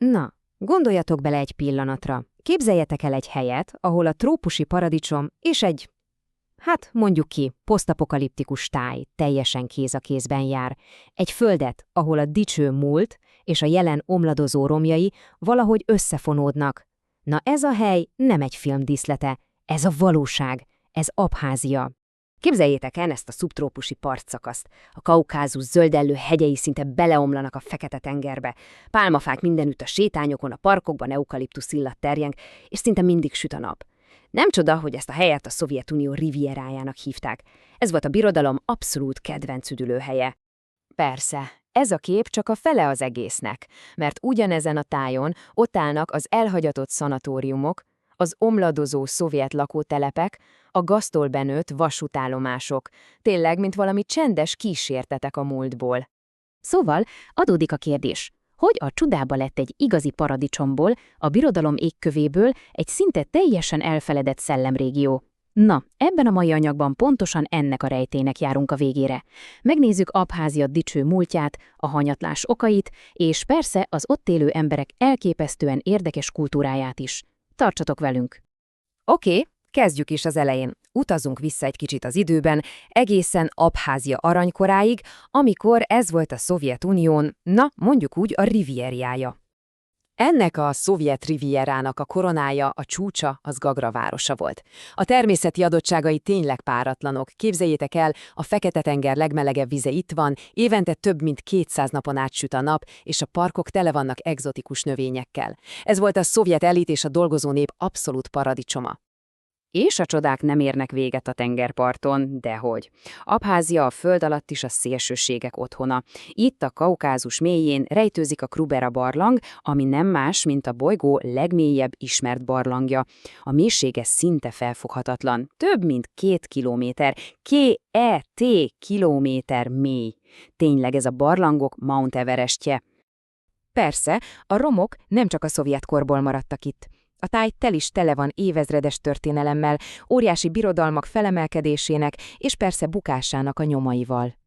Na, gondoljatok bele egy pillanatra. Képzeljetek el egy helyet, ahol a trópusi paradicsom és egy, hát mondjuk ki, posztapokaliptikus táj teljesen kéz a kézben jár. Egy földet, ahol a dicső múlt és a jelen omladozó romjai valahogy összefonódnak. Na ez a hely nem egy film díszlete, ez a valóság, ez Abházia. Képzeljétek el ezt a szubtrópusi partszakaszt. A Kaukázus zöldellő hegyei szinte beleomlanak a Fekete-tengerbe. Pálmafák mindenütt a sétányokon, a parkokban eukaliptusz illat terjeng, és szinte mindig süt a nap. Nem csoda, hogy ezt a helyet a Szovjetunió rivierájának hívták. Ez volt a birodalom abszolút kedvenc üdülőhelye. Persze, ez a kép csak a fele az egésznek, mert ugyanezen a tájon ott állnak az elhagyatott szanatóriumok, az omladozó szovjet lakótelepek, a gaztól benőtt vasútállomások, tényleg, mint valami csendes kísértetek a múltból. Szóval adódik a kérdés, hogy a csodába lett egy igazi paradicsomból, a birodalom égkövéből egy szinte teljesen elfeledett szellemrégió. Na, ebben a mai anyagban pontosan ennek a rejtének járunk a végére. Megnézzük Abházia dicső múltját, a hanyatlás okait, és persze az ott élő emberek elképesztően érdekes kultúráját is. Tartsatok velünk! Oké, kezdjük is az elején. Utazunk vissza egy kicsit az időben, egészen Abházia aranykoráig, amikor ez volt a Szovjetunión, na, mondjuk úgy a rivierjája. Ennek a szovjet rivierának a koronája, a csúcsa, az Gagra városa volt. A természeti adottságai tényleg páratlanok. Képzeljétek el, a Fekete-tenger legmelegebb vize itt van, évente több mint 200 napon át süt a nap, és a parkok tele vannak egzotikus növényekkel. Ez volt a szovjet elit és a dolgozó nép abszolút paradicsoma. És a csodák nem érnek véget a tengerparton, dehogy. Abházia a föld alatt is a szélsőségek otthona. Itt a Kaukázus mélyén rejtőzik a Krubera barlang, ami nem más, mint a bolygó legmélyebb ismert barlangja. A mélysége szinte felfoghatatlan. Több mint 2 kilométer. kilométer mély. Tényleg ez a barlangok Mount Everestje. Persze, a romok nem csak a szovjetkorból maradtak itt. A táj tele van évezredes történelemmel, óriási birodalmak felemelkedésének és persze bukásának a nyomaival.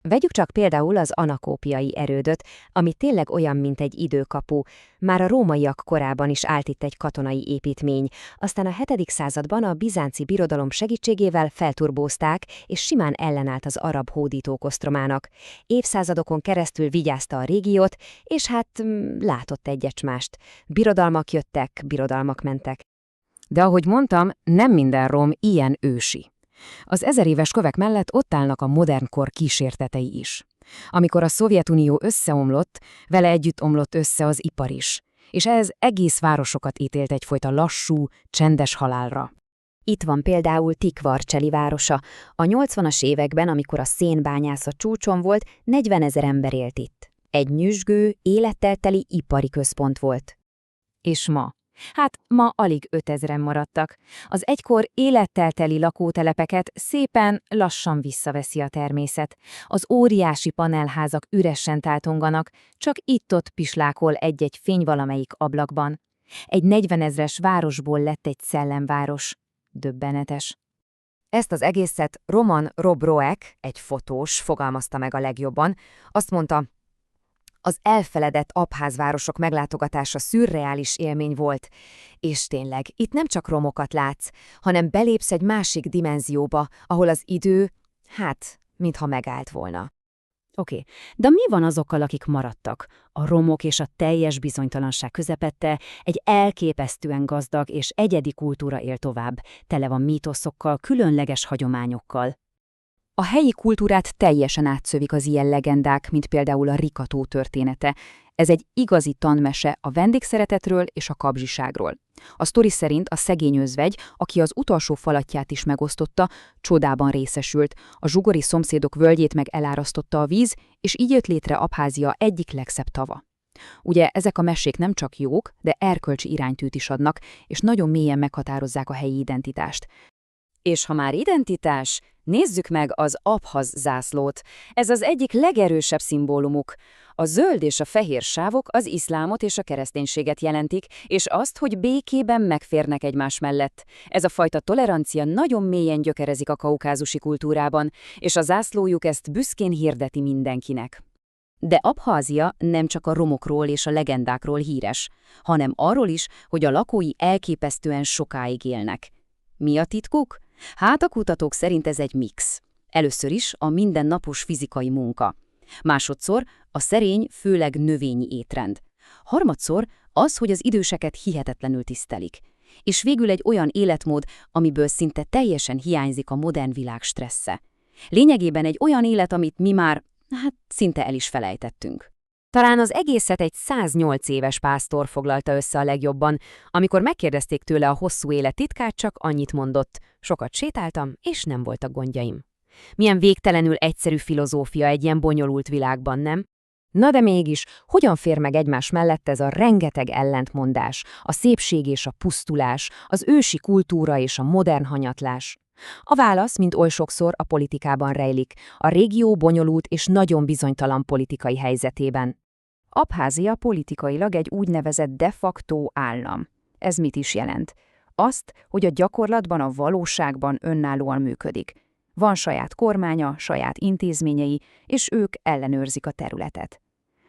Vegyük csak például az anakópiai erődöt, ami tényleg olyan, mint egy időkapu. Már a rómaiak korában is állt itt egy katonai építmény, aztán a 7. században a bizánci birodalom segítségével felturbózták, és simán ellenállt az arab hódítók osztromának. Évszázadokon keresztül vigyázta a régiót, és hát látott egyet-mást. Birodalmak jöttek, birodalmak mentek. De ahogy mondtam, nem minden rom ilyen ősi. Az 1000 éves kövek mellett ott állnak a modern kor kísértetei is. Amikor a Szovjetunió összeomlott, vele együtt omlott össze az ipar is, és ez egész városokat ítélt egyfajta lassú, csendes halálra. Itt van például Tikvarcseli városa. A 80-as években, amikor a szénbányászat csúcson volt, 40 000 ember élt itt. Egy nyüzsgő, élettel teli ipari központ volt. És ma? Hát ma alig 5000-en maradtak. Az egykor élettel teli lakótelepeket szépen lassan visszaveszi a természet. Az óriási panelházak üresen táltonganak, csak itt-ott pislákol egy-egy fény valamelyik ablakban. Egy 40 000-es városból lett egy szellemváros. Döbbenetes. Ezt az egészet Roman Robroek, egy fotós, fogalmazta meg a legjobban. Azt mondta, az elfeledett abházvárosok meglátogatása szürreális élmény volt. És tényleg, itt nem csak romokat látsz, hanem belépsz egy másik dimenzióba, ahol az idő, hát, mintha megállt volna. Oké, de mi van azokkal, akik maradtak? A romok és a teljes bizonytalanság közepette egy elképesztően gazdag és egyedi kultúra él tovább, tele van mítoszokkal, különleges hagyományokkal. A helyi kultúrát teljesen átszövik az ilyen legendák, mint például a Rikató története. Ez egy igazi tanmese a vendégszeretetről és a kapzsiságról. A sztori szerint a szegény özvegy, aki az utolsó falatját is megosztotta, csodában részesült, a zsugori szomszédok völgyét meg elárasztotta a víz, és így jött létre Abházia egyik legszebb tava. Ugye ezek a mesék nem csak jók, de erkölcsi iránytűt is adnak, és nagyon mélyen meghatározzák a helyi identitást. És ha már identitás, nézzük meg az abhaz zászlót. Ez az egyik legerősebb szimbólumuk. A zöld és a fehér sávok az iszlámot és a kereszténységet jelentik, és azt, hogy békében megférnek egymás mellett. Ez a fajta tolerancia nagyon mélyen gyökerezik a kaukázusi kultúrában, és a zászlójuk ezt büszkén hirdeti mindenkinek. De Abházia nem csak a romokról és a legendákról híres, hanem arról is, hogy a lakói elképesztően sokáig élnek. Mi a titkuk? Hát a kutatók szerint ez egy mix. Először is a mindennapos fizikai munka. Másodszor a szerény, főleg növényi étrend. Harmadszor az, hogy az időseket hihetetlenül tisztelik. És végül egy olyan életmód, amiből szinte teljesen hiányzik a modern világ stressze. Lényegében egy olyan élet, amit mi már, szinte el is felejtettünk. Talán az egészet egy 108 éves pásztor foglalta össze a legjobban. Amikor megkérdezték tőle a hosszú élet titkát, csak annyit mondott: sokat sétáltam, és nem voltak gondjaim. Milyen végtelenül egyszerű filozófia egy ilyen bonyolult világban, nem? Na de mégis, hogyan fér meg egymás mellett ez a rengeteg ellentmondás, a szépség és a pusztulás, az ősi kultúra és a modern hanyatlás? A válasz, mint oly sokszor, a politikában rejlik, a régió bonyolult és nagyon bizonytalan politikai helyzetében. Abházia politikailag egy úgynevezett de facto állam. Ez mit is jelent? Azt, hogy a gyakorlatban, a valóságban önállóan működik. Van saját kormánya, saját intézményei, és ők ellenőrzik a területet.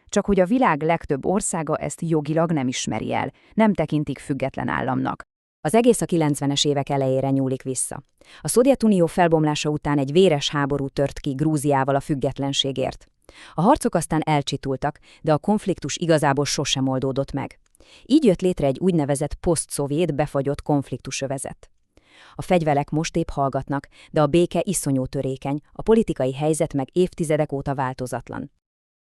Csak hogy a világ legtöbb országa ezt jogilag nem ismeri el, nem tekintik független államnak. Az egész a 90-es évek elejére nyúlik vissza. A Szovjetunió felbomlása után egy véres háború tört ki Grúziával a függetlenségért. A harcok aztán elcsitultak, de a konfliktus igazából sosem oldódott meg. Így jött létre egy úgynevezett posztszovjet befagyott konfliktusövezet. A fegyverek most épp hallgatnak, de a béke iszonyú törékeny, a politikai helyzet meg évtizedek óta változatlan.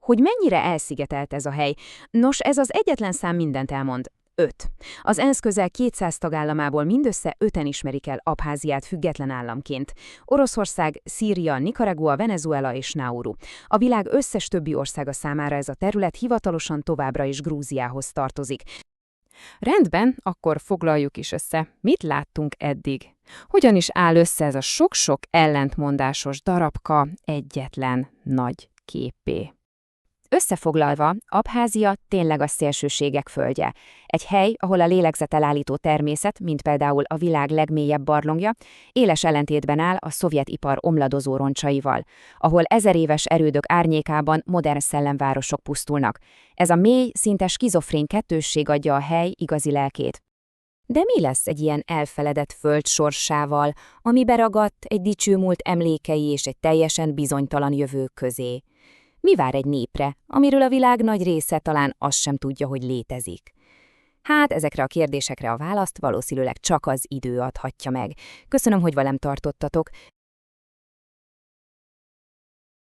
Hogy mennyire elszigetelt ez a hely? Nos, ez az egyetlen szám mindent elmond. 5. Az ENSZ közel 200 tagállamából mindössze 5-en ismerik el Abháziát független államként. Oroszország, Szíria, Nicaragua, Venezuela és Nauru. A világ összes többi országa számára ez a terület hivatalosan továbbra is Grúziához tartozik. Rendben, akkor foglaljuk is össze. Mit láttunk eddig? Hogyan is áll össze ez a sok-sok ellentmondásos darabka egyetlen nagy képé? Összefoglalva, Abházia tényleg a szélsőségek földje. Egy hely, ahol a lélegzetelállító természet, mint például a világ legmélyebb barlangja, éles ellentétben áll a szovjet ipar omladozó roncsaival, ahol 1000 éves erődök árnyékában modern szellemvárosok pusztulnak. Ez a mély, szinte skizofrén kettősség adja a hely igazi lelkét. De mi lesz egy ilyen elfeledett föld sorsával, ami beragadt egy dicső múlt emlékei és egy teljesen bizonytalan jövő közé? Mi vár egy népre, amiről a világ nagy része talán azt sem tudja, hogy létezik? Hát ezekre a kérdésekre a választ valószínűleg csak az idő adhatja meg. Köszönöm, hogy velem tartottatok.